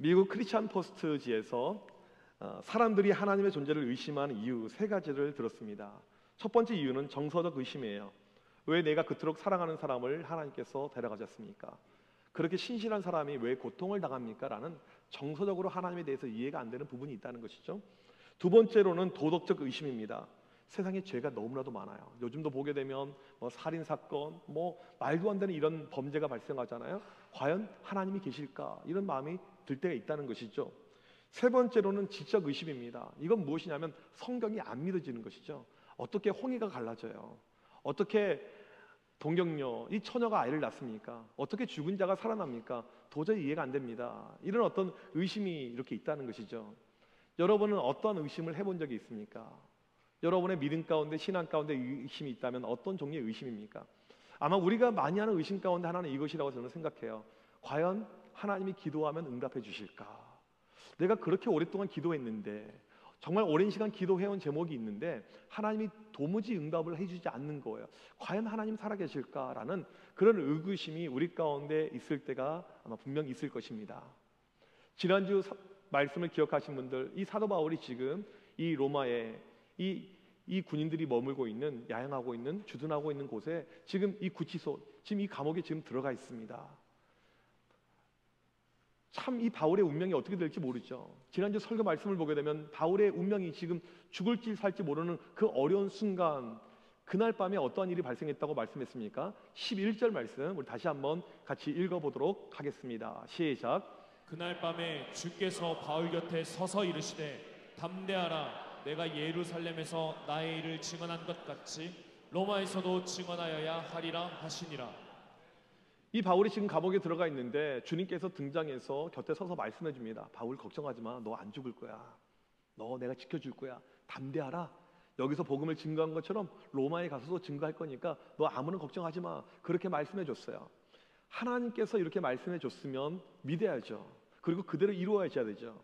미국 크리스천 포스트지에서 사람들이 하나님의 존재를 의심하는 이유 세 가지를 들었습니다. 첫 번째 이유는 정서적 의심이에요. 왜 내가 그토록 사랑하는 사람을 하나님께서 데려가셨습니까? 그렇게 신실한 사람이 왜 고통을 당합니까? 라는 정서적으로 하나님에 대해서 이해가 안 되는 부분이 있다는 것이죠. 두 번째로는 도덕적 의심입니다. 세상에 죄가 너무나도 많아요. 요즘도 보게 되면 살인사건, 말도 안 되는 이런 범죄가 발생하잖아요. 과연 하나님이 계실까? 이런 마음이 들 때가 있다는 것이죠. 세 번째로는 지적 의심입니다. 이건 무엇이냐면 성경이 안 믿어지는 것이죠. 어떻게 홍해가 갈라져요? 어떻게 동경녀, 이 처녀가 아이를 낳습니까? 어떻게 죽은 자가 살아납니까? 도저히 이해가 안 됩니다. 이런 어떤 의심이 이렇게 있다는 것이죠. 여러분은 어떤 의심을 해본 적이 있습니까? 여러분의 믿음 가운데, 신앙 가운데 의심이 있다면 어떤 종류의 의심입니까? 아마 우리가 많이 하는 의심 가운데 하나는 이것이라고 저는 생각해요. 과연 하나님이 기도하면 응답해 주실까? 내가 그렇게 오랫동안 기도했는데, 정말 오랜 시간 기도해온 제목이 있는데 하나님이 도무지 응답을 해주지 않는 거예요. 과연 하나님 살아계실까라는 그런 의구심이 우리 가운데 있을 때가 아마 분명히 있을 것입니다. 지난주 말씀을 기억하신 분들, 이 사도 바울이 지금 이 로마에 이 군인들이 머물고 있는, 야영하고 있는, 주둔하고 있는 곳에 지금 이 구치소, 지금 이 감옥에 지금 들어가 있습니다. 참 이 바울의 운명이 어떻게 될지 모르죠. 지난주 설교 말씀을 보게 되면 바울의 운명이 지금 죽을지 살지 모르는 그 어려운 순간, 그날 밤에 어떠한 일이 발생했다고 말씀했습니까? 11절 말씀 우리 다시 한번 같이 읽어보도록 하겠습니다. 시작. 그날 밤에 주께서 바울 곁에 서서 이르시되 담대하라, 내가 예루살렘에서 나의 일을 증언한 것 같이 로마에서도 증언하여야 하리라 하시니라. 이 바울이 지금 감옥에 들어가 있는데 주님께서 등장해서 곁에 서서 말씀해 줍니다. 바울 걱정하지 마. 너 안 죽을 거야. 너 내가 지켜줄 거야. 담대하라. 여기서 복음을 증거한 것처럼 로마에 가서도 증거할 거니까 너 아무런 걱정하지 마. 그렇게 말씀해 줬어요. 하나님께서 이렇게 말씀해 줬으면 믿어야죠. 그리고 그대로 이루어야지 되죠.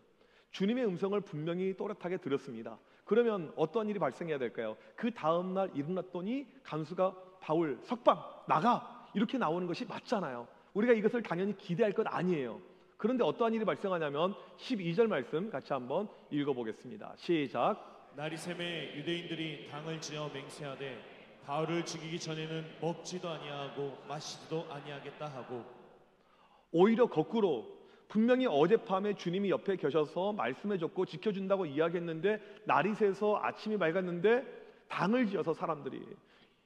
주님의 음성을 분명히 또렷하게 들었습니다. 그러면 어떤 일이 발생해야 될까요? 그 다음날 일어났더니 간수가 바울 석방 나가! 이렇게 나오는 것이 맞잖아요. 우리가 이것을 당연히 기대할 것 아니에요. 그런데 어떠한 일이 발생하냐면 12절 말씀 같이 한번 읽어보겠습니다. 시작. 날이 새매 유대인들이 당을 지어 맹세하되 바울을 죽이기 전에는 먹지도 아니하고 마시지도 아니하겠다 하고, 오히려 거꾸로 분명히 어젯밤에 주님이 옆에 계셔서 말씀해줬고 지켜준다고 이야기했는데 날이 새서 아침이 밝았는데 당을 지어서 사람들이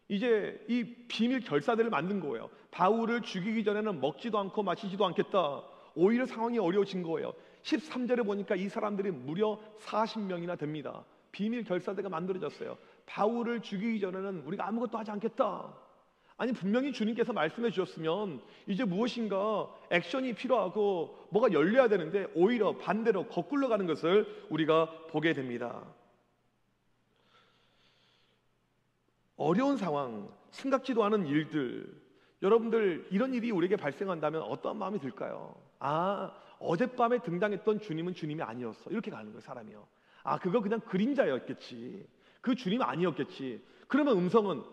이제 이 비밀 결사대를 만든 거예요. 바울을 죽이기 전에는 먹지도 않고 마시지도 않겠다. 오히려 상황이 어려워진 거예요. 13절에 보니까 이 사람들이 무려 40명이나 됩니다. 비밀 결사대가 만들어졌어요. 바울을 죽이기 전에는 우리가 아무것도 하지 않겠다. 아니 분명히 주님께서 말씀해 주셨으면 이제 무엇인가 액션이 필요하고 뭐가 열려야 되는데 오히려 반대로 거꾸로 가는 것을 우리가 보게 됩니다. 어려운 상황, 생각지도 않은 일들, 여러분들 이런 일이 우리에게 발생한다면 어떤 마음이 들까요? 어젯밤에 등장했던 주님은 주님이 아니었어. 이렇게 가는 거예요, 사람이요. 그거 그냥 그림자였겠지. 그 주님 아니었겠지. 그러면 음성은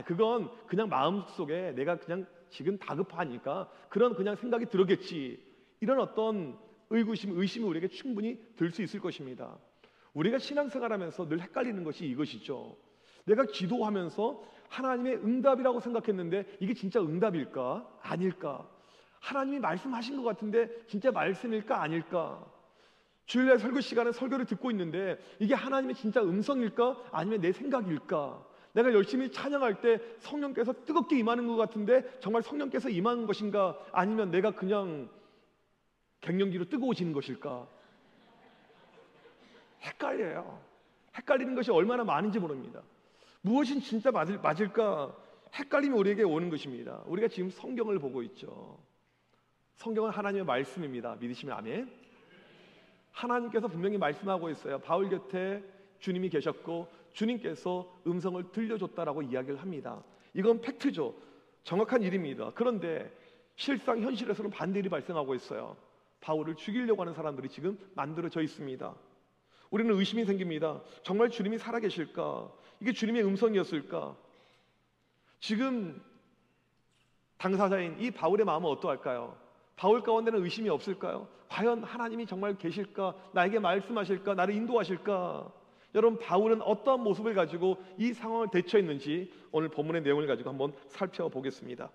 그건 그냥 마음속에 내가 그냥 지금 다급하니까 그런 그냥 생각이 들었겠지. 이런 어떤 의심이 우리에게 충분히 들 수 있을 것입니다. 우리가 신앙생활하면서 늘 헷갈리는 것이 이것이죠. 내가 기도하면서 하나님의 응답이라고 생각했는데 이게 진짜 응답일까? 아닐까? 하나님이 말씀하신 것 같은데 진짜 말씀일까? 아닐까? 주일날 설교 시간에 설교를 듣고 있는데 이게 하나님의 진짜 음성일까? 아니면 내 생각일까? 내가 열심히 찬양할 때 성령께서 뜨겁게 임하는 것 같은데 정말 성령께서 임하는 것인가? 아니면 내가 그냥 갱년기로 뜨거워지는 것일까? 헷갈려요. 헷갈리는 것이 얼마나 많은지 모릅니다. 무엇이 진짜 맞을까? 헷갈림이 우리에게 오는 것입니다. 우리가 지금 성경을 보고 있죠. 성경은 하나님의 말씀입니다. 믿으시면 아멘. 하나님께서 분명히 말씀하고 있어요. 바울 곁에 주님이 계셨고 주님께서 음성을 들려줬다라고 이야기를 합니다. 이건 팩트죠. 정확한 일입니다. 그런데 실상 현실에서는 반대 일이 발생하고 있어요. 바울을 죽이려고 하는 사람들이 지금 만들어져 있습니다. 우리는 의심이 생깁니다. 정말 주님이 살아계실까? 이게 주님의 음성이었을까? 지금 당사자인 이 바울의 마음은 어떠할까요? 바울 가운데는 의심이 없을까요? 과연 하나님이 정말 계실까? 나에게 말씀하실까? 나를 인도하실까? 여러분, 바울은 어떠한 모습을 가지고 이 상황을 대처했는지 오늘 본문의 내용을 가지고 한번 살펴보겠습니다.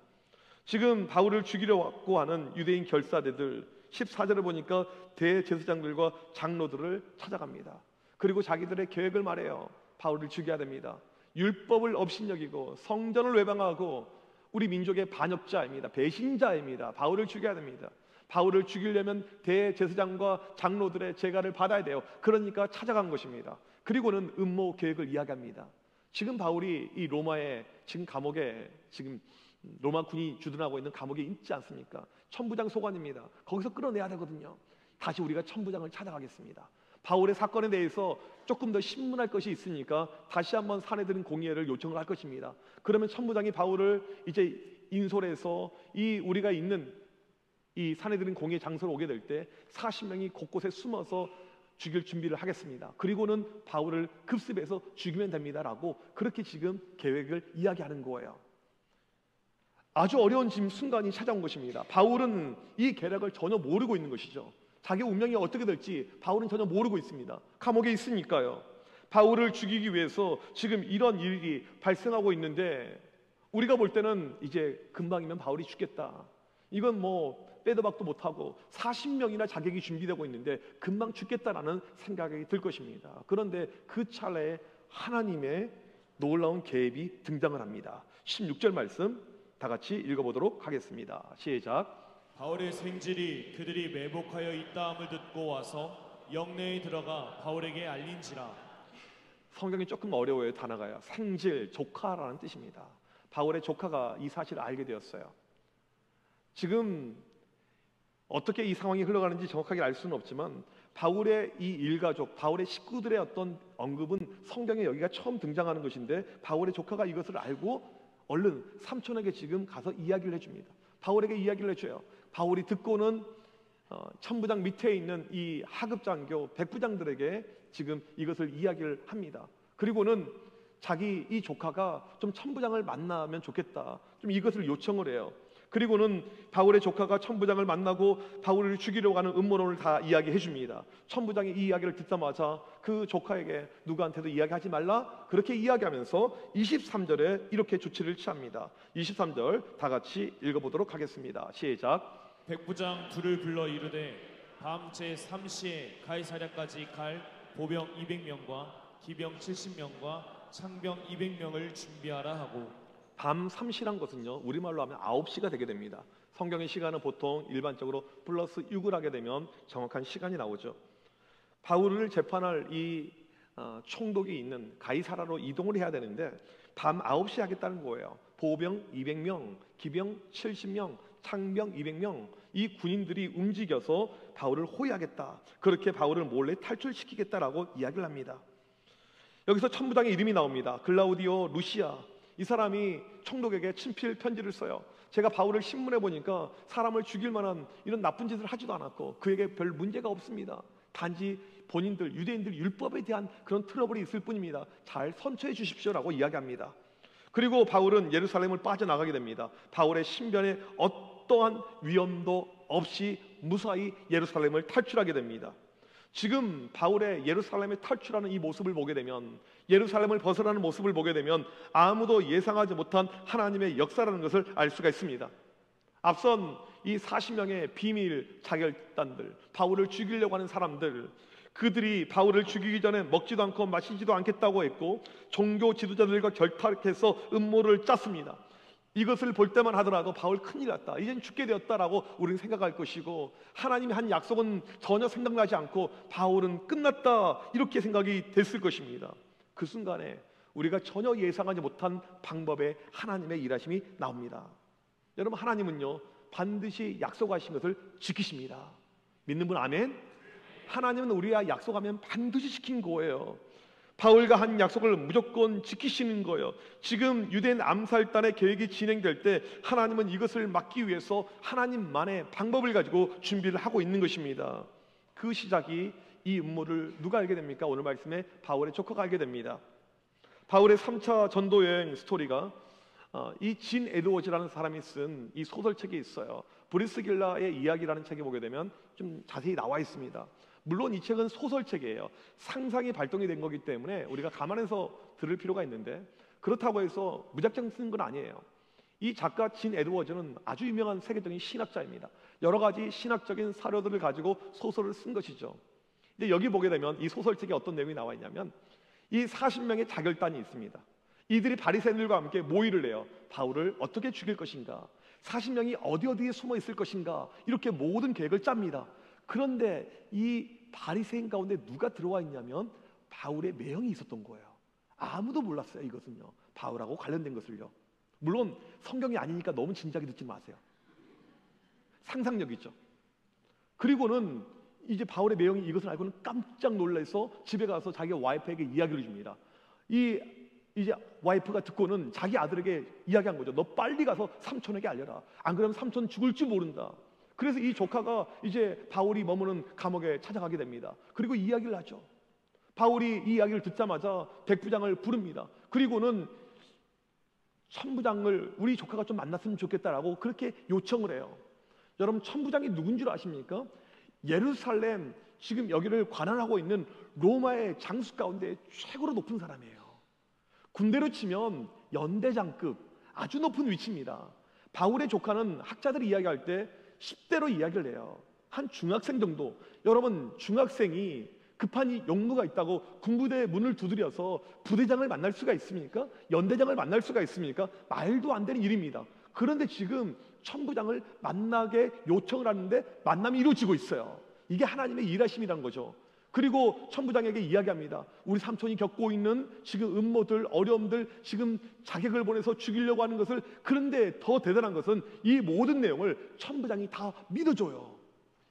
지금 바울을 죽이려고 하는 유대인 결사대들, 14절을 보니까 대제사장들과 장로들을 찾아갑니다. 그리고 자기들의 계획을 말해요. 바울을 죽여야 됩니다. 율법을 업신여기고 성전을 외방하고 우리 민족의 반역자입니다. 배신자입니다. 바울을 죽여야 됩니다. 바울을 죽이려면 대제사장과 장로들의 재가를 받아야 돼요. 그러니까 찾아간 것입니다. 그리고는 음모 계획을 이야기합니다. 지금 바울이 이 로마의 지금 감옥에, 지금 로마군이 주둔하고 있는 감옥에 있지 않습니까? 천부장 소관입니다. 거기서 끌어내야 되거든요. 다시 우리가 천부장을 찾아가겠습니다. 바울의 사건에 대해서 조금 더 신문할 것이 있으니까 다시 한번 사내들은 공의회를 요청을 할 것입니다. 그러면 천부장이 바울을 이제 인솔해서 이 우리가 있는 이 사내들은 공의회 장소로 오게 될 때 40명이 곳곳에 숨어서 죽일 준비를 하겠습니다. 그리고는 바울을 급습해서 죽이면 됩니다라고 그렇게 지금 계획을 이야기하는 거예요. 아주 어려운 지금 순간이 찾아온 것입니다. 바울은 이 계략을 전혀 모르고 있는 것이죠. 자기 운명이 어떻게 될지 바울은 전혀 모르고 있습니다. 감옥에 있으니까요. 바울을 죽이기 위해서 지금 이런 일이 발생하고 있는데 우리가 볼 때는 이제 금방이면 바울이 죽겠다. 이건 뭐 빼도 박도 못하고 40명이나 자격이 준비되고 있는데 금방 죽겠다라는 생각이 들 것입니다. 그런데 그 찰나에 하나님의 놀라운 계획이 등장을 합니다. 16절 말씀 다 같이 읽어보도록 하겠습니다. 시작. 바울의 생질이 그들이 매복하여 있다함을 듣고 와서 영내에 들어가 바울에게 알린지라. 성경이 조금 어려워요. 단어가요. 생질, 조카라는 뜻입니다. 바울의 조카가 이 사실을 알게 되었어요. 지금 어떻게 이 상황이 흘러가는지 정확하게 알 수는 없지만 바울의 이 일가족, 바울의 식구들의 어떤 언급은 성경에 여기가 처음 등장하는 것인데 바울의 조카가 이것을 알고 얼른 삼촌에게 지금 가서 이야기를 해줍니다. 바울에게 이야기를 해줘요. 바울이 듣고는 천부장 밑에 있는 이 하급장교, 백부장들에게 지금 이것을 이야기를 합니다. 그리고는 자기 이 조카가 좀 천부장을 만나면 좋겠다, 좀 이것을 요청을 해요. 그리고는 바울의 조카가 천부장을 만나고 바울을 죽이려고 하는 음모론을 다 이야기해 줍니다. 천부장이 이 이야기를 듣자마자 그 조카에게 누구한테도 이야기하지 말라, 그렇게 이야기하면서 23절에 이렇게 조치를 취합니다. 23절 다 같이 읽어보도록 하겠습니다. 시작. 백부장 둘을 불러 이르되 밤 제3시에 가이사랴까지 갈 보병 200명과 기병 70명과 창병 200명을 준비하라 하고. 밤 3시란 것은요, 우리말로 하면 9시가 되게 됩니다. 성경의 시간은 보통 일반적으로 플러스 6을 하게 되면 정확한 시간이 나오죠. 바울을 재판할 이 총독이 있는 가이사라로 이동을 해야 되는데 밤 9시에 하겠다는 거예요. 보병 200명, 기병 70명, 창병 200명, 이 군인들이 움직여서 바울을 호위하겠다, 그렇게 바울을 몰래 탈출시키겠다라고 이야기를 합니다. 여기서 천부장의 이름이 나옵니다. 글라우디오 루시아. 이 사람이 총독에게 친필 편지를 써요. 제가 바울을 신문해 보니까 사람을 죽일 만한 이런 나쁜 짓을 하지도 않았고 그에게 별 문제가 없습니다. 단지 본인들 유대인들 율법에 대한 그런 트러블이 있을 뿐입니다. 잘 선처해 주십시오라고 이야기합니다. 그리고 바울은 예루살렘을 빠져나가게 됩니다. 바울의 신변에 어떠한 위험도 없이 무사히 예루살렘을 탈출하게 됩니다. 지금 바울의 예루살렘에 탈출하는 이 모습을 보게 되면, 예루살렘을 벗어나는 모습을 보게 되면 아무도 예상하지 못한 하나님의 역사라는 것을 알 수가 있습니다. 앞선 이 40명의 비밀 자결단들, 바울을 죽이려고 하는 사람들, 그들이 바울을 죽이기 전에 먹지도 않고 마시지도 않겠다고 했고 종교 지도자들과 결탁해서 음모를 짰습니다. 이것을 볼 때만 하더라도 바울 큰일 났다, 이젠 죽게 되었다라고 우리는 생각할 것이고, 하나님이 한 약속은 전혀 생각나지 않고 바울은 끝났다 이렇게 생각이 됐을 것입니다. 그 순간에 우리가 전혀 예상하지 못한 방법의 하나님의 일하심이 나옵니다. 여러분, 하나님은요 반드시 약속하신 것을 지키십니다. 믿는 분 아멘? 하나님은 우리가 약속하면 반드시 지킨 거예요. 바울과 한 약속을 무조건 지키시는 거예요. 지금 유대인 암살단의 계획이 진행될 때 하나님은 이것을 막기 위해서 하나님만의 방법을 가지고 준비를 하고 있는 것입니다. 그 시작이, 이 음모를 누가 알게 됩니까? 오늘 말씀에 바울의 조카가 알게 됩니다. 바울의 3차 전도여행 스토리가 이 진 에드워즈라는 사람이 쓴 이 소설책이 있어요. 브리스길라의 이야기라는 책에 보게 되면 좀 자세히 나와 있습니다. 물론 이 책은 소설책이에요. 상상이 발동이 된 거기 때문에 우리가 감안해서 들을 필요가 있는데, 그렇다고 해서 무작정 쓴 건 아니에요. 이 작가 진 에드워즈는 아주 유명한 세계적인 신학자입니다. 여러 가지 신학적인 사료들을 가지고 소설을 쓴 것이죠. 근데 여기 보게 되면 이 소설책에 어떤 내용이 나와 있냐면, 이 40명의 자결단이 있습니다. 이들이 바리새인들과 함께 모의를 해요. 바울을 어떻게 죽일 것인가, 40명이 어디에 숨어 있을 것인가, 이렇게 모든 계획을 짭니다. 그런데 이 바리새인 가운데 누가 들어와 있냐면 바울의 매형이 있었던 거예요. 아무도 몰랐어요. 이것은요, 바울하고 관련된 것을요. 물론 성경이 아니니까 너무 진지하게 듣지 마세요. 상상력이죠. 그리고는 이제 바울의 매형이 이것을 알고는 깜짝 놀라서 집에 가서 자기 와이프에게 이야기를 줍니다. 이제 와이프가 듣고는 자기 아들에게 이야기한 거죠. 너 빨리 가서 삼촌에게 알려라. 안 그러면 삼촌 죽을지 모른다. 그래서 이 조카가 이제 바울이 머무는 감옥에 찾아가게 됩니다. 그리고 이야기를 하죠. 바울이 이 이야기를 듣자마자 백부장을 부릅니다. 그리고는 천부장을 우리 조카가 좀 만났으면 좋겠다라고 그렇게 요청을 해요. 여러분, 천부장이 누군 줄 아십니까? 예루살렘, 지금 여기를 관할하고 있는 로마의 장수 가운데 최고로 높은 사람이에요. 군대로 치면 연대장급, 아주 높은 위치입니다. 바울의 조카는 학자들이 이야기할 때 10대로 이야기를 해요. 한 중학생 정도. 여러분, 중학생이 급한 용무가 있다고 군부대 문을 두드려서 부대장을 만날 수가 있습니까? 연대장을 만날 수가 있습니까? 말도 안 되는 일입니다. 그런데 지금 천부장을 만나게 요청을 하는데 만남이 이루어지고 있어요. 이게 하나님의 일하심이라는 거죠. 그리고 천부장에게 이야기합니다. 우리 삼촌이 겪고 있는 지금 음모들, 어려움들, 지금 자객을 보내서 죽이려고 하는 것을, 그런데 더 대단한 것은 이 모든 내용을 천부장이 다 믿어줘요.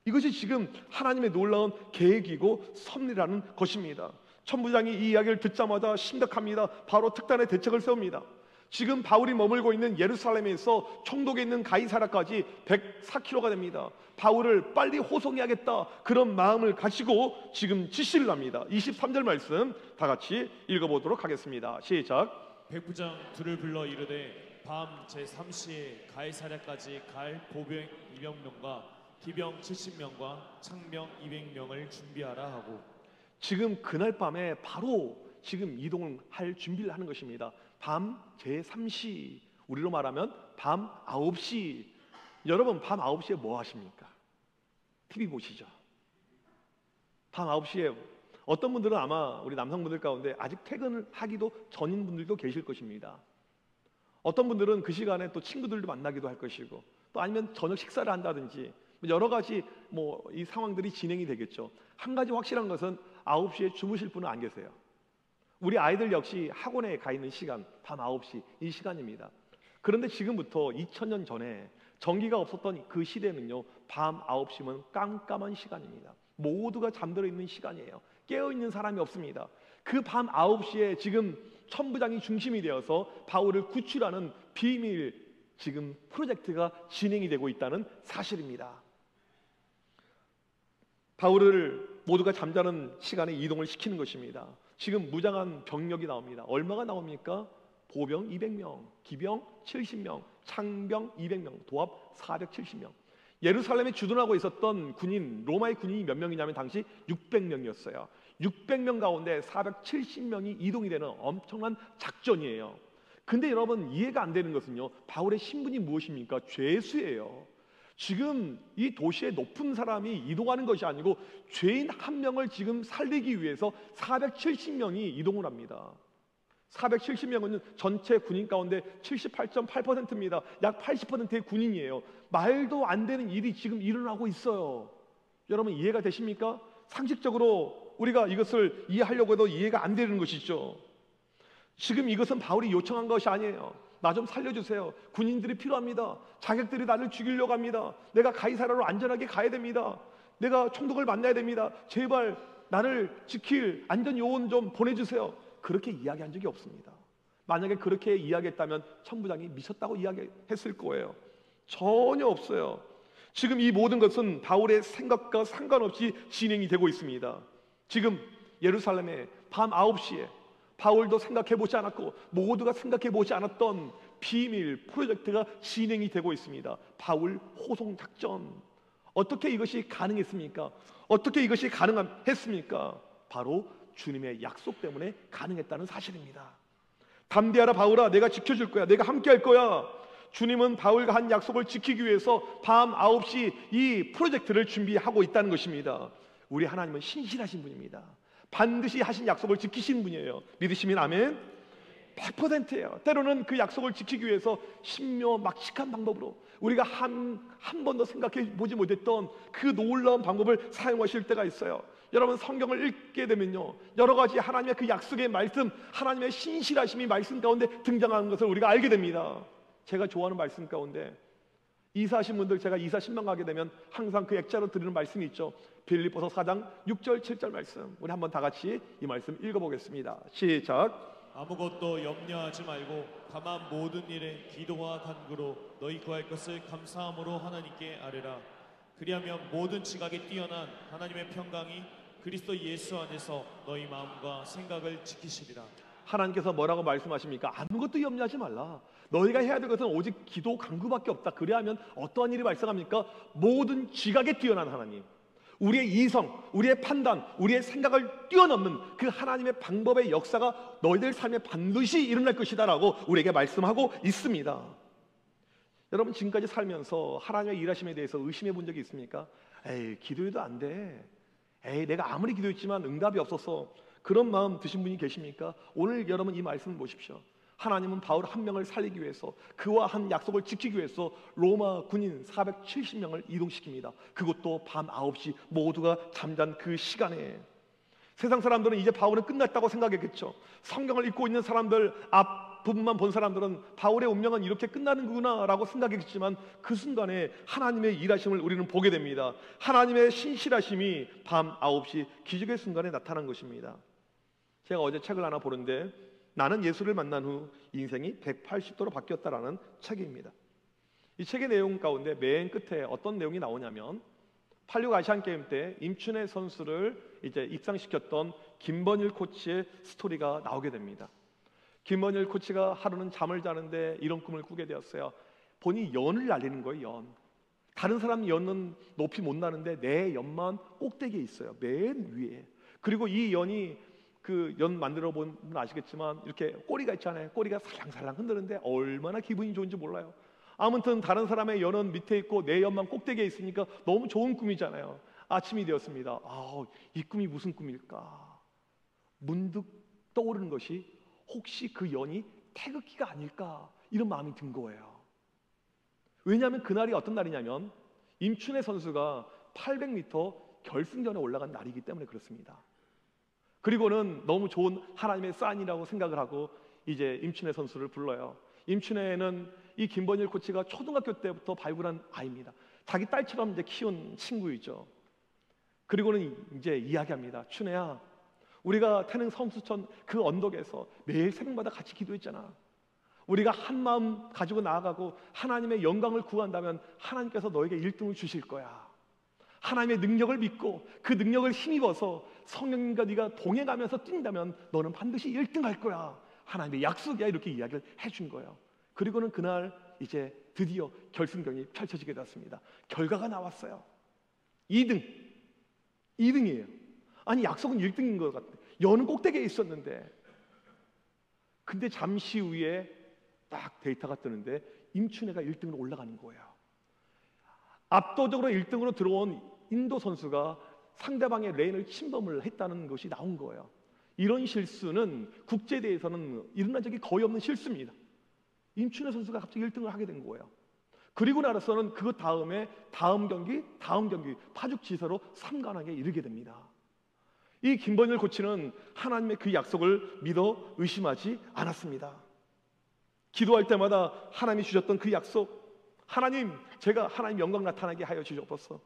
이것이 지금 하나님의 놀라운 계획이고 섭리라는 것입니다. 천부장이 이 이야기를 듣자마자 심각합니다. 바로 특단의 대책을 세웁니다. 지금 바울이 머물고 있는 예루살렘에서 총독에 있는 가이사라까지 104km가 됩니다. 바울을 빨리 호송해야겠다, 그런 마음을 가지고 지금 지시를 합니다. 23절 말씀 다 같이 읽어보도록 하겠습니다. 시작. 백부장 둘을 불러 이르되 밤 제3시에 가이사랴까지 갈 보병 200명과 기병 70명과 창병 200명을 준비하라 하고, 지금 그날 밤에 바로 지금 이동을 할 준비를 하는 것입니다. 밤 제3시, 우리로 말하면 밤 9시. 여러분, 밤 9시에 뭐 하십니까? TV 보시죠. 밤 9시에 어떤 분들은 아마 우리 남성분들 가운데 아직 퇴근을 하기도 전인 분들도 계실 것입니다. 어떤 분들은 그 시간에 또 친구들도 만나기도 할 것이고, 또 아니면 저녁 식사를 한다든지 여러 가지 이 상황들이 진행이 되겠죠. 한 가지 확실한 것은 9시에 주무실 분은 안 계세요. 우리 아이들 역시 학원에 가 있는 시간, 밤 9시 이 시간입니다. 그런데 지금부터 2000년 전에 전기가 없었던 그 시대는요, 밤 9시면 깜깜한 시간입니다. 모두가 잠들어 있는 시간이에요. 깨어있는 사람이 없습니다. 그 밤 9시에 지금 천부장이 중심이 되어서 바울을 구출하는 비밀 지금 프로젝트가 진행이 되고 있다는 사실입니다. 바울을 모두가 잠자는 시간에 이동을 시키는 것입니다. 지금 무장한 병력이 나옵니다. 얼마가 나옵니까? 보병 200명, 기병 70명, 창병 200명, 도합 470명. 예루살렘에 주둔하고 있었던 군인, 로마의 군인이 몇 명이냐면 당시 600명이었어요. 600명 가운데 470명이 이동이 되는 엄청난 작전이에요. 근데 여러분, 이해가 안 되는 것은요, 바울의 신분이 무엇입니까? 죄수예요. 지금 이 도시에 높은 사람이 이동하는 것이 아니고 죄인 한 명을 지금 살리기 위해서 470명이 이동을 합니다. 470명은 전체 군인 가운데 78.8%입니다. 약 80%의 군인이에요. 말도 안 되는 일이 지금 일어나고 있어요. 여러분, 이해가 되십니까? 상식적으로 우리가 이것을 이해하려고 해도 이해가 안 되는 것이죠. 지금 이것은 바울이 요청한 것이 아니에요. 나 좀 살려주세요. 군인들이 필요합니다. 자객들이 나를 죽이려고 합니다. 내가 가이사라로 안전하게 가야 됩니다. 내가 총독을 만나야 됩니다. 제발 나를 지킬 안전 요원 좀 보내주세요. 그렇게 이야기한 적이 없습니다. 만약에 그렇게 이야기했다면 천부장이 미쳤다고 이야기했을 거예요. 전혀 없어요. 지금 이 모든 것은 바울의 생각과 상관없이 진행이 되고 있습니다. 지금 예루살렘에 밤 9시에 바울도 생각해보지 않았고 모두가 생각해보지 않았던 비밀 프로젝트가 진행이 되고 있습니다. 바울 호송 작전. 어떻게 이것이 가능했습니까? 어떻게 이것이 가능했습니까? 바로 주님의 약속 때문에 가능했다는 사실입니다. 담대하라 바울아, 내가 지켜줄 거야. 내가 함께 할 거야. 주님은 바울과 한 약속을 지키기 위해서 밤 9시 이 프로젝트를 준비하고 있다는 것입니다. 우리 하나님은 신실하신 분입니다. 반드시 하신 약속을 지키시는 분이에요. 믿으시면 아멘. 100%예요. 때로는 그 약속을 지키기 위해서 신묘막측한 방법으로 우리가 한 번도 생각해 보지 못했던 그 놀라운 방법을 사용하실 때가 있어요. 여러분, 성경을 읽게 되면요, 여러 가지 하나님의 그 약속의 말씀, 하나님의 신실하심이 말씀 가운데 등장하는 것을 우리가 알게 됩니다. 제가 좋아하는 말씀 가운데 이사하신 분들, 제가 이사 신방 가게 되면 항상 그 액자로 드리는 말씀이 있죠. 빌립보서 4장 6절 7절 말씀. 우리 한번 다 같이 이 말씀 읽어보겠습니다. 시작. 아무것도 염려하지 말고 다만 모든 일에 기도와 간구로 너희 구할 것을 감사함으로 하나님께 아뢰라. 그리하면 모든 지각에 뛰어난 하나님의 평강이 그리스도 예수 안에서 너희 마음과 생각을 지키시리라. 하나님께서 뭐라고 말씀하십니까? 아무것도 염려하지 말라. 너희가 해야 될 것은 오직 기도 간구밖에 없다. 그래야면 어떠한 일이 발생합니까? 모든 지각에 뛰어난 하나님, 우리의 이성, 우리의 판단, 우리의 생각을 뛰어넘는 그 하나님의 방법의 역사가 너희들 삶에 반드시 일어날 것이다 라고 우리에게 말씀하고 있습니다. 여러분, 지금까지 살면서 하나님의 일하심에 대해서 의심해 본 적이 있습니까? 에이, 기도해도 안 돼. 에이, 내가 아무리 기도했지만 응답이 없어서 그런 마음 드신 분이 계십니까? 오늘 여러분 이 말씀을 보십시오. 하나님은 바울 한 명을 살리기 위해서, 그와 한 약속을 지키기 위해서 로마 군인 470명을 이동시킵니다. 그것도 밤 9시 모두가 잠잔 그 시간에. 세상 사람들은 이제 바울은 끝났다고 생각했겠죠. 성경을 읽고 있는 사람들, 앞부분만 본 사람들은 바울의 운명은 이렇게 끝나는구나 라고 생각했지만 그 순간에 하나님의 일하심을 우리는 보게 됩니다. 하나님의 신실하심이 밤 9시 기적의 순간에 나타난 것입니다. 제가 어제 책을 하나 보는데, 나는 예수를 만난 후 인생이 180도로 바뀌었다라는 책입니다. 이 책의 내용 가운데 맨 끝에 어떤 내용이 나오냐면, 86 아시안 게임 때 임춘혜 선수를 이제 입상시켰던 김번일 코치의 스토리가 나오게 됩니다. 김번일 코치가 하루는 잠을 자는데 이런 꿈을 꾸게 되었어요. 본인이 연을 날리는 거예요. 연. 다른 사람 연은 높이 못 나는데 내 연만 꼭대기에 있어요. 맨 위에. 그리고 이 연이, 그 연 만들어 본 분 아시겠지만 이렇게 꼬리가 있잖아요. 꼬리가 살랑살랑 흔드는데 얼마나 기분이 좋은지 몰라요. 아무튼 다른 사람의 연은 밑에 있고 내 연만 꼭대기에 있으니까 너무 좋은 꿈이잖아요. 아침이 되었습니다. 이 꿈이 무슨 꿈일까? 문득 떠오르는 것이 혹시 그 연이 태극기가 아닐까? 이런 마음이 든 거예요. 왜냐하면 그날이 어떤 날이냐면 임춘혜 선수가 800m 결승전에 올라간 날이기 때문에 그렇습니다. 그리고는 너무 좋은 하나님의 사인이라고 생각을 하고 이제 임춘혜 선수를 불러요. 임춘혜는 이 김번일 코치가 초등학교 때부터 발굴한 아이입니다. 자기 딸처럼 이제 키운 친구이죠. 그리고는 이제 이야기합니다. 춘혜야, 우리가 태릉 성수천 그 언덕에서 매일 새벽마다 같이 기도했잖아. 우리가 한 마음 가지고 나아가고 하나님의 영광을 구한다면 하나님께서 너에게 1등을 주실 거야. 하나님의 능력을 믿고 그 능력을 힘입어서 성령님과 네가 동행하면서 뛴다면 너는 반드시 1등 할 거야. 하나님의 약속이야. 이렇게 이야기를 해준 거예요. 그리고는 그날 이제 드디어 결승전이 펼쳐지게 되었습니다. 결과가 나왔어요. 2등이에요. 아니, 약속은 1등인 것 같아. 연은 꼭대기에 있었는데. 근데 잠시 후에 딱 데이터가 뜨는데 임춘혜가 1등으로 올라가는 거예요. 압도적으로 1등으로 들어온 인도 선수가 상대방의 레인을 침범을 했다는 것이 나온 거예요. 이런 실수는 국제대회에서는 일어난 적이 거의 없는 실수입니다. 임춘혜 선수가 갑자기 1등을 하게 된 거예요. 그리고 나서는 그 다음에 다음 경기 파죽지세로 3관왕에 이르게 됩니다. 이 김번일 코치는 하나님의 그 약속을 믿어 의심하지 않았습니다. 기도할 때마다 하나님이 주셨던 그 약속, 하나님, 제가 하나님 영광 나타나게 하여 주옵소서.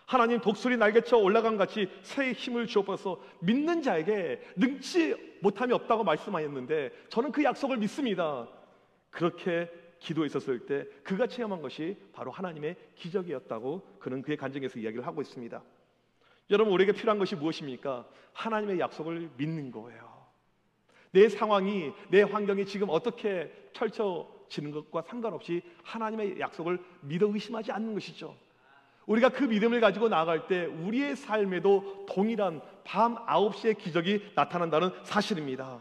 하나님, 독수리 날개쳐 올라간 같이 새의 힘을 주옵소서. 믿는 자에게 능치 못함이 없다고 말씀하셨는데 저는 그 약속을 믿습니다. 그렇게 기도했었을 때 그가 체험한 것이 바로 하나님의 기적이었다고 그는 그의 간증에서 이야기를 하고 있습니다. 여러분, 우리에게 필요한 것이 무엇입니까? 하나님의 약속을 믿는 거예요. 내 상황이, 내 환경이 지금 어떻게 이루어지는 것과 상관없이 하나님의 약속을 믿어 의심하지 않는 것이죠. 우리가 그 믿음을 가지고 나아갈 때 우리의 삶에도 동일한 밤 9시의 기적이 나타난다는 사실입니다.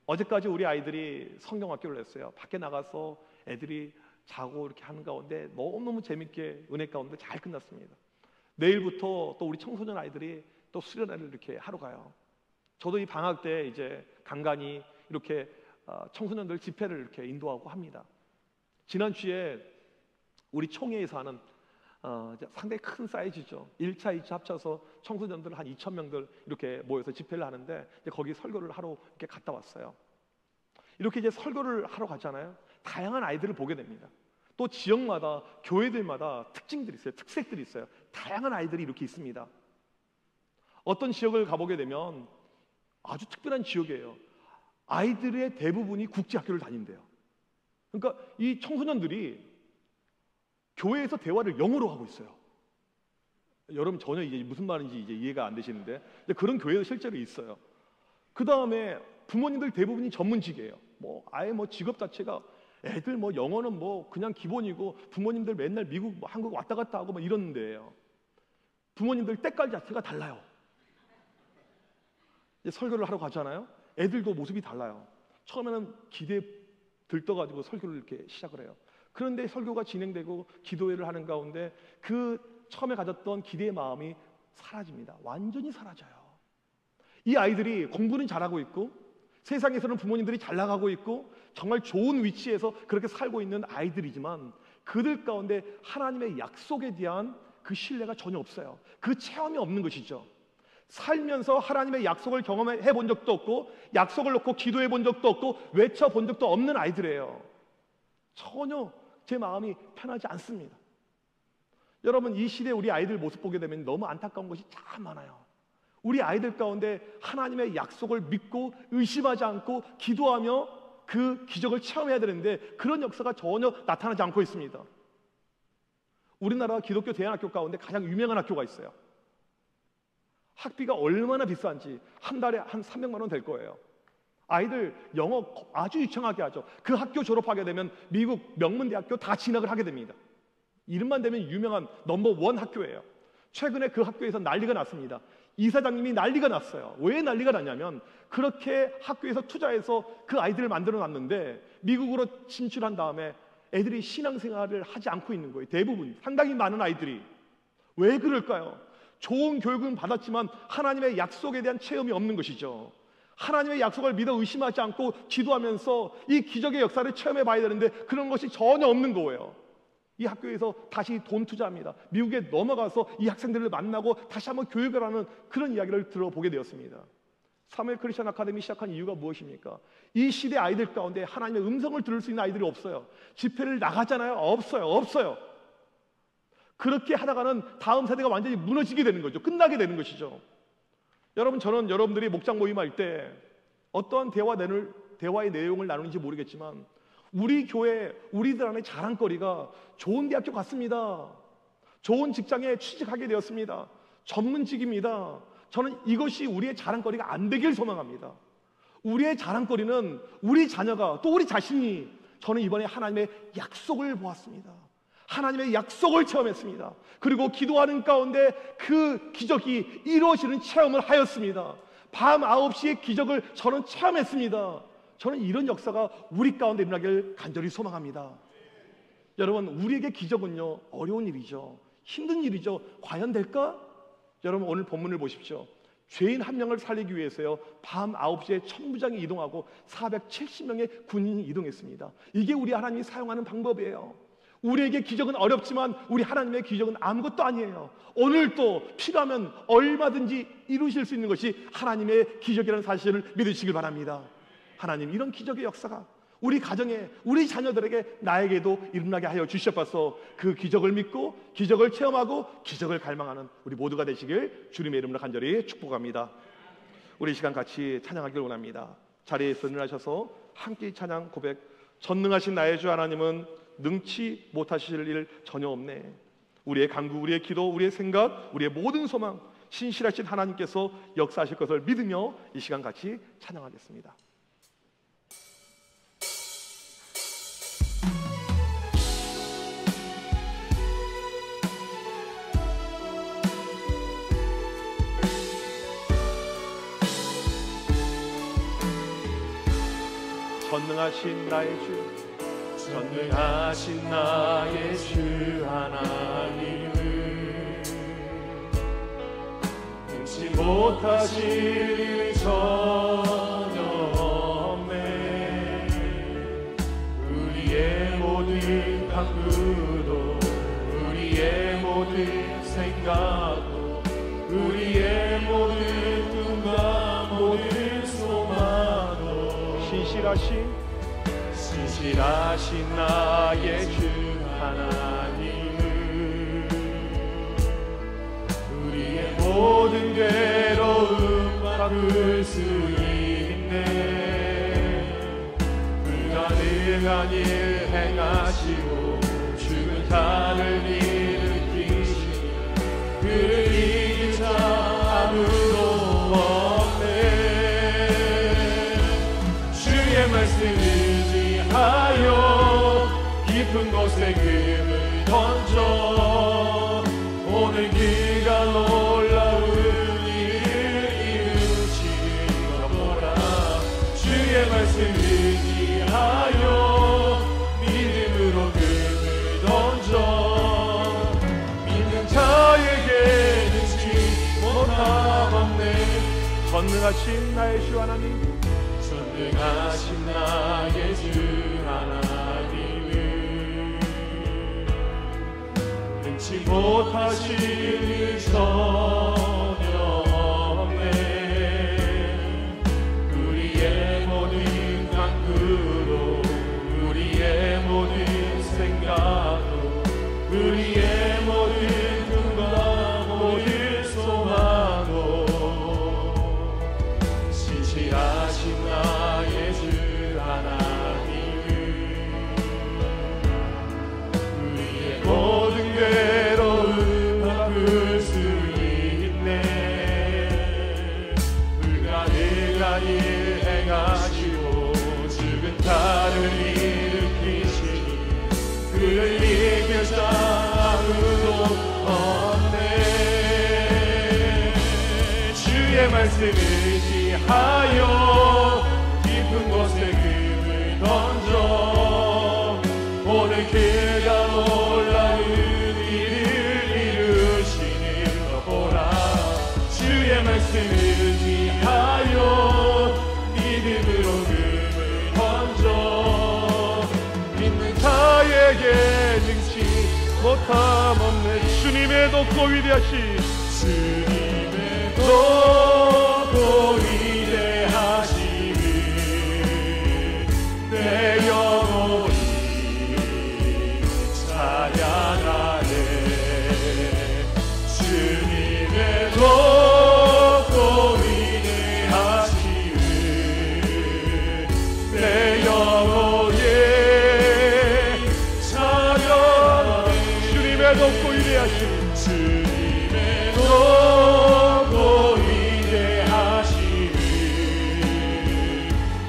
어제까지 우리 아이들이 성경학교를 했어요. 밖에 나가서 애들이 자고 이렇게 하는 가운데 너무너무 재밌게 은혜 가운데 잘 끝났습니다. 내일부터 또 우리 청소년 아이들이 또 수련회를 이렇게 하러 가요. 저도 이 방학 때 이제 간간히 이렇게 청소년들 집회를 이렇게 인도하고 합니다. 지난주에 우리 총회에서 하는 상당히 큰 사이즈죠. 1차, 2차 합쳐서 청소년들 한 2,000명들 이렇게 모여서 집회를 하는데 이제 거기 설교를 하러 이렇게 갔다 왔어요. 이렇게 이제 설교를 하러 갔잖아요. 다양한 아이들을 보게 됩니다. 또 지역마다 교회들마다 특징들이 있어요. 특색들이 있어요. 다양한 아이들이 이렇게 있습니다. 어떤 지역을 가보게 되면 아주 특별한 지역이에요. 아이들의 대부분이 국제학교를 다닌대요. 그러니까 이 청소년들이 교회에서 대화를 영어로 하고 있어요. 여러분 전혀 이제 무슨 말인지 이제 이해가 안 되시는데 그런 교회도 실제로 있어요. 그 다음에 부모님들 대부분이 전문직이에요. 아예 직업 자체가 애들 영어는 그냥 기본이고 부모님들 맨날 미국 한국 왔다 갔다 하고 이런 데예요. 부모님들 때깔 자체가 달라요. 이제 설교를 하러 가잖아요. 애들도 모습이 달라요. 처음에는 기대에 들떠가지고 설교를 이렇게 시작을 해요. 그런데 설교가 진행되고 기도회를 하는 가운데 그 처음에 가졌던 기대의 마음이 사라집니다. 완전히 사라져요. 이 아이들이 공부는 잘하고 있고 세상에서는 부모님들이 잘 나가고 있고 정말 좋은 위치에서 그렇게 살고 있는 아이들이지만 그들 가운데 하나님의 약속에 대한 그 신뢰가 전혀 없어요. 그 체험이 없는 것이죠. 살면서 하나님의 약속을 경험해 본 적도 없고 약속을 놓고 기도해 본 적도 없고 외쳐 본 적도 없는 아이들이에요. 전혀 제 마음이 편하지 않습니다. 여러분, 이 시대에 우리 아이들 모습 보게 되면 너무 안타까운 것이 참 많아요. 우리 아이들 가운데 하나님의 약속을 믿고 의심하지 않고 기도하며 그 기적을 체험해야 되는데 그런 역사가 전혀 나타나지 않고 있습니다. 우리나라 기독교 대안학교 가운데 가장 유명한 학교가 있어요. 학비가 얼마나 비싼지 한 달에 한 300만 원 될 거예요. 아이들 영어 아주 유창하게 하죠. 그 학교 졸업하게 되면 미국 명문대학교 다 진학을 하게 됩니다. 이름만 되면 유명한 넘버1 학교예요. 최근에 그 학교에서 난리가 났습니다. 이사장님이 난리가 났어요. 왜 난리가 났냐면 그렇게 학교에서 투자해서 그 아이들을 만들어 놨는데 미국으로 진출한 다음에 애들이 신앙생활을 하지 않고 있는 거예요. 대부분 상당히 많은 아이들이. 왜 그럴까요? 좋은 교육은 받았지만 하나님의 약속에 대한 체험이 없는 것이죠. 하나님의 약속을 믿어 의심하지 않고 기도하면서 이 기적의 역사를 체험해 봐야 되는데 그런 것이 전혀 없는 거예요. 이 학교에서 다시 돈 투자합니다. 미국에 넘어가서 이 학생들을 만나고 다시 한번 교육을 하는 그런 이야기를 들어보게 되었습니다. 사무엘 크리스천 아카데미 시작한 이유가 무엇입니까? 이 시대 아이들 가운데 하나님의 음성을 들을 수 있는 아이들이 없어요. 집회를 나가잖아요. 없어요. 그렇게 하다가는 다음 세대가 완전히 무너지게 되는 거죠. 끝나게 되는 것이죠. 여러분, 저는 여러분들이 목장 모임할 때 어떠한 대화의 내용을 나누는지 모르겠지만 우리 교회, 우리들 안에 자랑거리가 좋은 대학교 갔습니다. 좋은 직장에 취직하게 되었습니다. 전문직입니다. 저는 이것이 우리의 자랑거리가 안 되길 소망합니다. 우리의 자랑거리는 우리 자녀가 또 우리 자신이 저는 이번에 하나님의 약속을 보았습니다. 하나님의 약속을 체험했습니다. 그리고 기도하는 가운데 그 기적이 이루어지는 체험을 하였습니다. 밤 9시의 기적을 저는 체험했습니다. 저는 이런 역사가 우리 가운데 일어나길 간절히 소망합니다. 여러분, 우리에게 기적은요 어려운 일이죠. 힘든 일이죠. 과연 될까? 여러분, 오늘 본문을 보십시오. 죄인 한 명을 살리기 위해서요 밤 9시에 천부장이 이동하고 470명의 군인이 이동했습니다. 이게 우리 하나님이 사용하는 방법이에요. 우리에게 기적은 어렵지만 우리 하나님의 기적은 아무것도 아니에요. 오늘도 필요하면 얼마든지 이루실 수 있는 것이 하나님의 기적이라는 사실을 믿으시길 바랍니다. 하나님, 이런 기적의 역사가 우리 가정에, 우리 자녀들에게, 나에게도 일어나게 하여 주시옵소서. 그 기적을 믿고 기적을 체험하고 기적을 갈망하는 우리 모두가 되시길 주님의 이름으로 간절히 축복합니다. 우리 이 시간 같이 찬양하길 원합니다. 자리에서 일어나셔서 함께 찬양 고백. 전능하신 나의 주 하나님은 능치 못하실 일 전혀 없네. 우리의 간구, 우리의 기도, 우리의 생각, 우리의 모든 소망, 신실하신 하나님께서 역사하실 것을 믿으며 이 시간 같이 찬양하겠습니다. 전능하신 나의 주, 전능하신 나의 주 하나님을 능치 못하실 일 전혀 없네. 우리의 모든 강구도 우리의 모든 생각도 우리의 모든 꿈과 모든 소망도 신실하신 나의 주 하나님을 우리의 모든 괴로움 바꿀 수 있네. 불가능한 일 행하시고 죽은 자를 일으키시니 그를 이길 자 아무도 없네. 주의 말씀을 하여 깊은 곳에 금을 던져 오늘 그가 놀라운 일을 이루시는 것 보라. 주의 말씀을 의지하여 믿음으로 금을 던져 믿는 자에게 능치 못함 없네. 전능하신 나의 주 하나님, 전능하신 나의 주 하나님을 능치 못하실 일 전혀 없네. 우리의 모든 간구도 우리의 모든 생각도 우리의 모든 꿈과 모든 소망도 신실하신 나의 주 하나님을 우리의 모든 괴로움 바꿀 수 있네. 불가능한 일 행하시고 죽은 자를 일으키시니 그를 이길 자 아무도 없네. 주의 말씀을 하여 깊은 곳에 금을 던져 오늘 그가 놀라운 일을 이루시는 것 보라. 주의 말씀을 의지하여 믿음으로 금을 던져 믿는 자에게 능치 못함 없네. 주님의 높고 위대하신 주님의 높고 위대하심을 내 영혼이 찬양하네. 주님의 높고 위대하심을 내 영혼이 찬양하네. 주님의 높고 위대하신 주님의 높고 위대하심을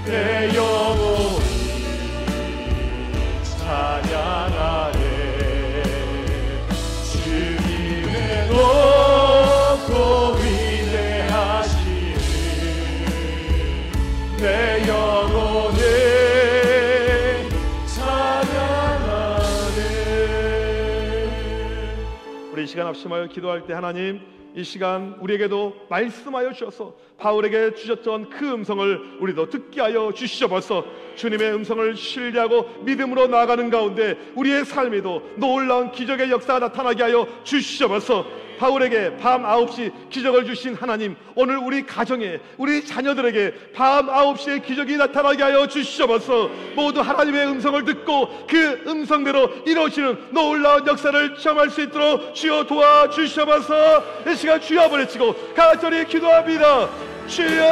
내 영혼이 찬양하네. 주님의 높고 위대하심을 내 영혼이 찬양하네. 우리 이 시간 합심하여 기도할 때 하나님, 이 시간 우리에게도 말씀하여 주셔서 바울에게 주셨던 그 음성을 우리도 듣게 하여 주시옵소서. 주님의 음성을 신뢰하고 믿음으로 나아가는 가운데 우리의 삶에도 놀라운 기적의 역사가 나타나게 하여 주시옵소서. 바울에게 밤 9시 기적을 주신 하나님, 오늘 우리 가정에 우리 자녀들에게 밤 9시에 기적이 나타나게 하여 주시옵소서. 모두 하나님의 음성을 듣고 그 음성대로 이루어지는 놀라운 역사를 체험할 수 있도록 주여 도와주시옵소서. 이 시간 주여 한번 외치고 간절히 기도합니다. 주여!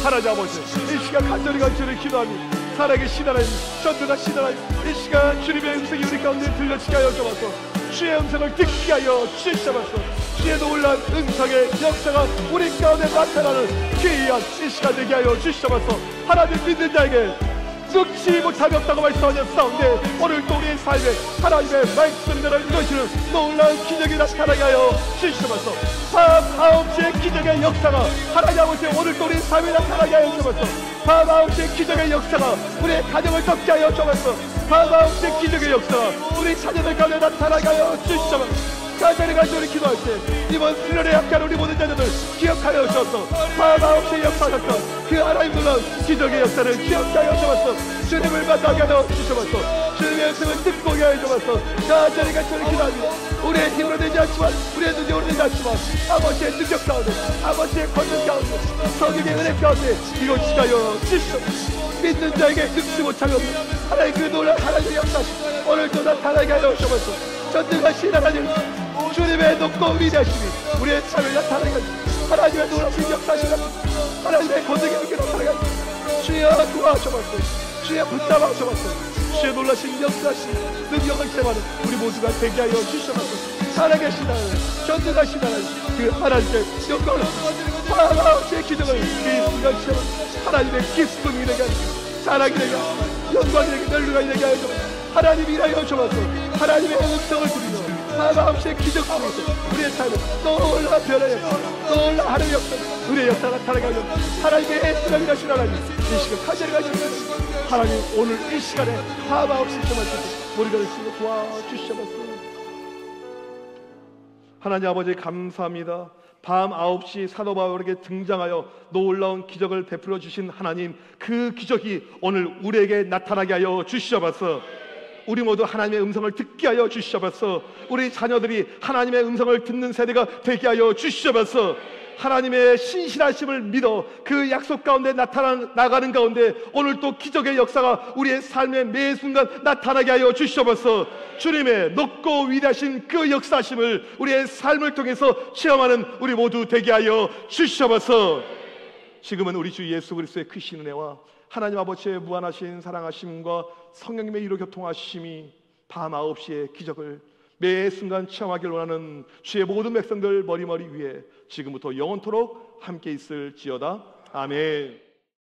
하나님 아버지, 이 시간 간절히 기도합니다. 살아계신 하나님, 전능하신 하나님, 이 시간 주님의 음성이 우리 가운데 들려지게 하여 주옵소서. 주의 음성을 듣게 하여 주시옵소서. 주의 놀라운 음성의 역사가 우리 가운데 나타나는 귀한 이 시간 되게 하여 주시옵소서. 하나님 믿는 자에게 늙지 못함이 없다고 말씀하셨사온데 오늘도 우리의 삶에 하나님의 말씀대로 이루어지는 놀라운 기적이 나타나게 하여 주시옵소서. 밤 9시의 기적의 역사가 하나님 아버지 오늘도 우리의 삶에 나타나게 하여 주시옵소서. 밤 9시에 기적의 역사가 우리의 가정을 덮게 하여 주옵소서. 밤 9시에 기적의 역사가 우리 자녀들 가운데 나타나게 하여 주시옵소서. 가정을 가지고 우리 기도할 때 이번 수련회 약간 우리 모든 자녀들 기억하여 주옵소서. 밤 9시에 역사하셨던 그 하나님 놀라운 기적의 역사를 기억하여 주옵소서. 주님을 만나게 하여 주옵소서. 주님의 말씀을 듣고 하여 주옵소서. 가정을 가지고 우리 기도합니다. 우리의 힘으로 되지 않지만 우리의 능력으로 되지 않지만 아버지의 능력 가운데 아버지의 권능 가운데 성령의 은혜 가운데 이루어지게 하여 주시옵소서. 믿는 자에게 늙지 못하는 하나님 그 놀라운 하나님의 역사시 오늘도 나타나게 하여 주옵소서. 전능하신 하나님 주님의 높고 위대하심이 우리의 삶을 나타나게 하시고 하나님의 놀라신 역사시가 하나님의 권능이 우리에게 나타나게 하시고 주여 도와주옵소서. 주여 붙잡아 주옵소서. 주의 놀라신 역사시 능력을 체험하는 우리 모두가 되게 하여 주시옵소서. 살아계신 하나님 전능하신 하나님 그 하나님께 영광을 하나님의 기적을 이 순간 체험하는 하나님의 기쁨이 되게 하시고 사랑이 되게 하시고 영광이 되게 널루가 되게 하여 주옵소서. 하나님이 일하여 주옵소서. 하나님의 음성을 들으며 밤 9시의 기적 속에서 우리의 삶을 놀라 변화해 놀라 하나님의 역사 우리의 역사가 나타나게 하여 하나님의 애쓰가 일하신 하나님 이 시간 가져를 가져주시옵소서. 하나님 오늘 이 시간에 밤 9시 점을 우리가 열심히 도와주시옵소서. 하나님 아버지 감사합니다. 밤 9시 사도 바울에게 등장하여 놀라운 기적을 베풀어 주신 하나님 그 기적이 오늘 우리에게 나타나게 하여 주시옵소서. 우리 모두 하나님의 음성을 듣게 하여 주시옵소서. 우리 자녀들이 하나님의 음성을 듣는 세대가 되게 하여 주시옵소서. 하나님의 신실하심을 믿어 그 약속 가운데 나가는 가운데 오늘 또 기적의 역사가 우리의 삶의 매 순간 나타나게 하여 주시옵소서. 주님의 높고 위대하신 그 역사심을 우리의 삶을 통해서 체험하는 우리 모두 되게 하여 주시옵소서. 지금은 우리 주 예수 그리스도의 크신 은혜와 하나님 아버지의 무한하신 사랑하심과 성령님의 이로 교통하심이 밤 9시의 기적을 매 순간 체험하길 원하는 주의 모든 백성들 머리머리 위에 지금부터 영원토록 함께 있을지어다. 아멘.